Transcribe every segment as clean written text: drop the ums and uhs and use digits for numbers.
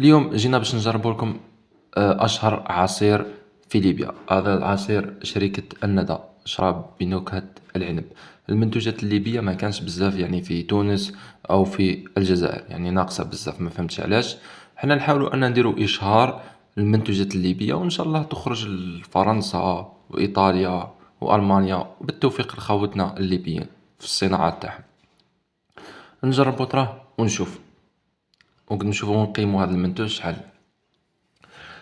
اليوم جينا باش نجربوا لكم أشهر عصير في ليبيا. هذا العصير شركة الندى، شراب بنكهة العنب. المنتوجات الليبية ما كانش بزاف يعني في تونس أو في الجزائر، يعني ناقصة بزاف، ما فهمتش علاش. حنا نحاولوا أن نديروا إشهار للمنتوجات الليبية، وإن شاء الله تخرج لفرنسا وإيطاليا وألمانيا، وبالتوفيق لخوتنا الليبيين في الصناعات تاعهم. نجربوا تراه ونشوف، ونشوفوا ونقيموا هذا المنتوج شحال.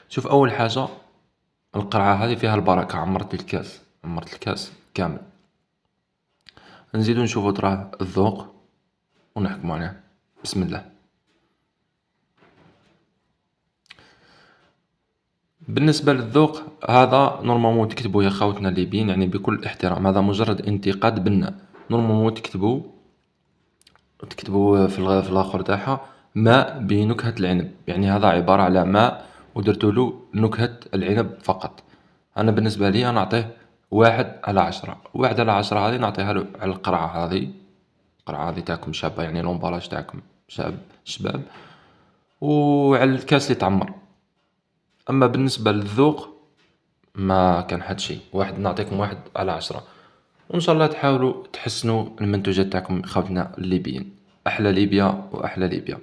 شوف، اول حاجه القرعه هذه فيها البركه، عمرت الكاس كامل. نزيدو نشوفو تراه الذوق ونحكمو عليه. بسم الله. بالنسبه للذوق هذا نورمالمون تكتبوا يا خاوتنا الليبيين، يعني بكل احترام، هذا مجرد انتقاد بناء. نورمالمون تكتبوا في الاخر تاعها ماء بنكهة العنب، يعني هذا عبارة على ماء ودرتولو نكهة العنب فقط. انا بالنسبة لي انا نعطيه 1/10. 1/10 هذه نعطيها له على القرعة هذه. القرعة هذه تاعكم شابة، يعني لومبالاج تاعكم شباب، وعلى الكاس اللي تعمر. اما بالنسبة للذوق ما كان حد شيء، نعطيكم 1/10. وان شاء الله تحاولوا تحسنوا المنتوجات تاعكم خوتنا الليبيين. احلى ليبيا واحلى ليبيا.